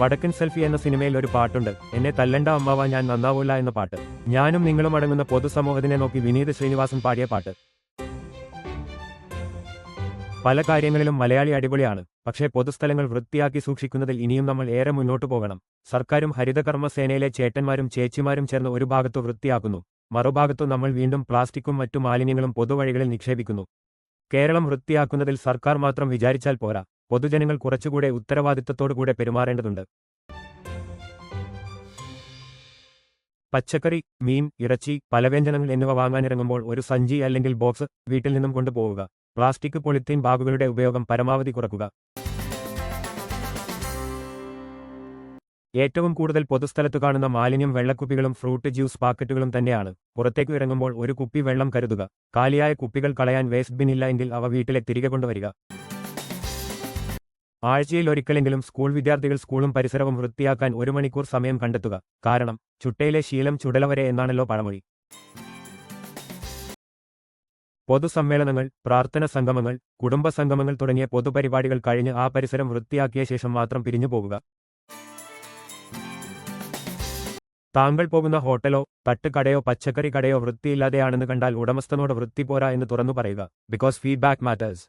വടക്കൻ സെൽഫി എന്ന സിനിമയിൽ ഒരു പാട്ടുണ്ട്, എന്നെ തല്ലണ്ട അമ്മാവ ഞാൻ നന്നാവൂല എന്ന പാട്ട്. ഞാനും നിങ്ങളും അടങ്ങുന്ന പൊതുസമൂഹത്തിനെ നോക്കി വിനീത് ശ്രീനിവാസൻ പാടിയ പാട്ട്. പല കാര്യങ്ങളിലും മലയാളി അടിപൊളിയാണ്. പക്ഷേ പൊതുസ്ഥലങ്ങൾ വൃത്തിയാക്കി സൂക്ഷിക്കുന്നതിൽ ഇനിയും നമ്മൾ ഏറെ മുന്നോട്ടു പോകണം. സർക്കാരും ഹരിതകർമ്മ സേനയിലെ ചേട്ടന്മാരും ചേച്ചിമാരും ചേർന്ന് ഒരു ഭാഗത്തു വൃത്തിയാക്കുന്നു, മറുഭാഗത്തു നമ്മൾ വീണ്ടും പ്ലാസ്റ്റിക്കും മറ്റു മാലിന്യങ്ങളും പൊതുവഴികളിൽ നിക്ഷേപിക്കുന്നു. കേരളം വൃത്തിയാക്കുന്നതിൽ സർക്കാർ മാത്രം വിചാരിച്ചാൽ പോരാ, പൊതുജനങ്ങൾ കുറച്ചുകൂടെ ഉത്തരവാദിത്തത്തോടുകൂടെ പെരുമാറേണ്ടതുണ്ട്. പച്ചക്കറി, മീൻ, ഇറച്ചി, പലവ്യഞ്ജനങ്ങൾ എന്നിവ വാങ്ങാനിറങ്ങുമ്പോൾ ഒരു സഞ്ചി അല്ലെങ്കിൽ ബോക്സ് വീട്ടിൽ നിന്നും കൊണ്ടുപോവുക. പ്ലാസ്റ്റിക് പോളിത്തീൻ ബാഗുകളുടെ ഉപയോഗം പരമാവധി കുറക്കുക. ഏറ്റവും കൂടുതൽ പൊതുസ്ഥലത്തു കാണുന്ന മാലിന്യം വെള്ളക്കുപ്പികളും ഫ്രൂട്ട് ജ്യൂസ് പാക്കറ്റുകളും തന്നെയാണ്. പുറത്തേക്കു ഇറങ്ങുമ്പോൾ ഒരു കുപ്പി വെള്ളം കരുതുക. കാലിയായ കുപ്പികൾ കളയാൻ വേസ്റ്റ് ബിൻ ഇല്ല എങ്കിൽ അവ വീട്ടിലെ തിരികെ കൊണ്ടുവരിക. ആഴ്ചയിൽ ഒരിക്കലെങ്കിലും സ്കൂൾ വിദ്യാർത്ഥികൾ സ്കൂളും പരിസരവും വൃത്തിയാക്കാൻ 1 മണിക്കൂർ സമയം കണ്ടെത്തുക. കാരണം ചുട്ടയിലെ ശീലം ചുടലവരെ എന്നാണല്ലോ പഴമൊഴി. പൊതുസമ്മേളനങ്ങൾ, പ്രാർത്ഥന സംഗമങ്ങൾ, കുടുംബ സംഗമങ്ങൾ തുടങ്ങിയ പൊതുപരിപാടികൾ കഴിഞ്ഞ് ആ പരിസരം വൃത്തിയാക്കിയ ശേഷം മാത്രം പിരിഞ്ഞു പോകുക. താങ്കൾ പോകുന്ന ഹോട്ടലോ തട്ടുകടയോ പച്ചക്കറി കടയോ വൃത്തിയില്ലാതെയാണെന്ന് കണ്ടാൽ ഉടമസ്ഥനോട് വൃത്തി പോരാ എന്ന് തുറന്നു പറയുക. Because feedback matters.